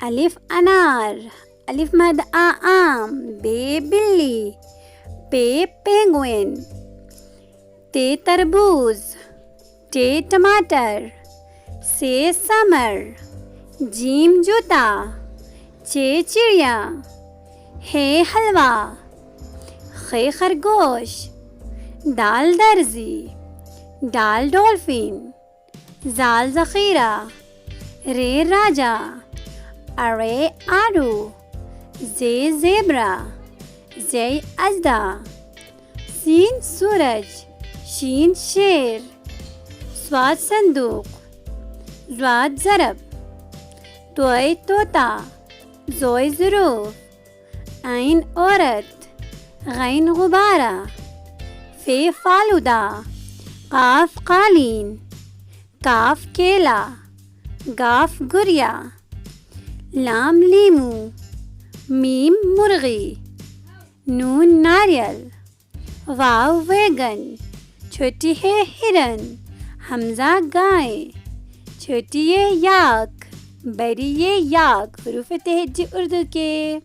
الف انار، الف مد آم، بے بلی، پے پینگوئن، تے تربوز، ٹے ٹماٹر، سے سمر، جیم جوتا، چے چڑیا، ہے حلوہ، خے خرگوش، دال درزی، ڈال ڈولفن، زال ذخیرہ، رے راجا، ارے آڑو، زے زیبرا، زے اژدھا، سین سورج، شین شیر، صاد صندوق، ضاد ضرب، توئے طوطا، زوئے ظروف، عین عورت، غین غبارہ، فے فالودہ، قاف قالین، کاف کیلا، گاف گریا، لام لیمو، میم مرغی، نون ناریل، واو ویگن، چھوٹی ہے ہرن، حمزہ گائے، چھوٹی ہے یاک، بڑی ہے یاک، حروف تہجی اردو کے.